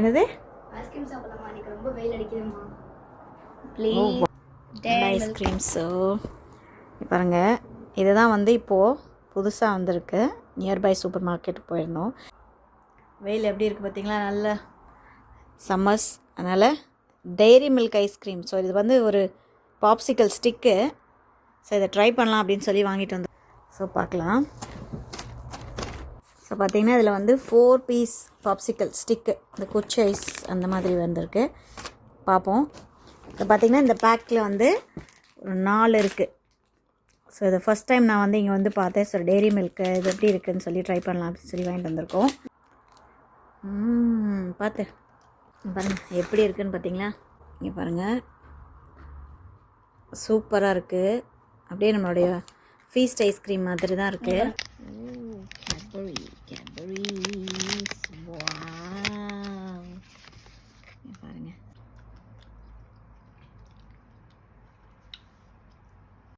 என்னது ஐஸ்கிரீம் சாப்பிடலாமா? எனக்கு ரொம்ப வெயில் அடிக்குதுமா. ப்ளீஸ் ஐஸ்கிரீம்ஸோ பாருங்கள். இதுதான் வந்து இப்போது புதுசாக வந்திருக்கு. நியர்பை சூப்பர் மார்க்கெட் போயிருந்தோம். வெயில் எப்படி இருக்குது பார்த்தீங்களா? நல்ல சம்மர்ஸ். அதனால் டெய்ரி மில்க் ஐஸ்கிரீம். ஸோ இது வந்து ஒரு பாப்சிக்கல் ஸ்டிக்கு. ஸோ இதை ட்ரை பண்ணலாம் அப்படின்னு சொல்லி வாங்கிட்டு வந்தோம். ஸோ பார்க்கலாம். ஸோ பார்த்திங்கன்னா இதில் வந்து 4 பீஸ் பாப்சிக்கல் ஸ்டிக்கு, இந்த குச்சி ஐஸ் அந்த மாதிரி வந்திருக்கு. பார்ப்போம். இப்போ பார்த்திங்கன்னா இந்த பேக்கில் வந்து ஒரு 4 இருக்குது. ஸோ இதை ஃபஸ்ட் டைம் நான் வந்து இங்கே வந்து பார்த்தேன். ஸோ டெய்ரி மில்க்கு இது எப்படி இருக்குதுன்னு சொல்லி ட்ரை பண்ணலாம் அப்படின்னு சொல்லி வாங்கிட்டு வந்திருக்கோம். பார்த்து பாருங்கள் எப்படி இருக்குதுன்னு பார்த்தீங்களா? இங்கே பாருங்கள், சூப்பராக இருக்குது. அப்படியே நம்மளுடைய ஃபீஸ்ட் ஐஸ்கிரீம் மாதிரி தான் இருக்குது.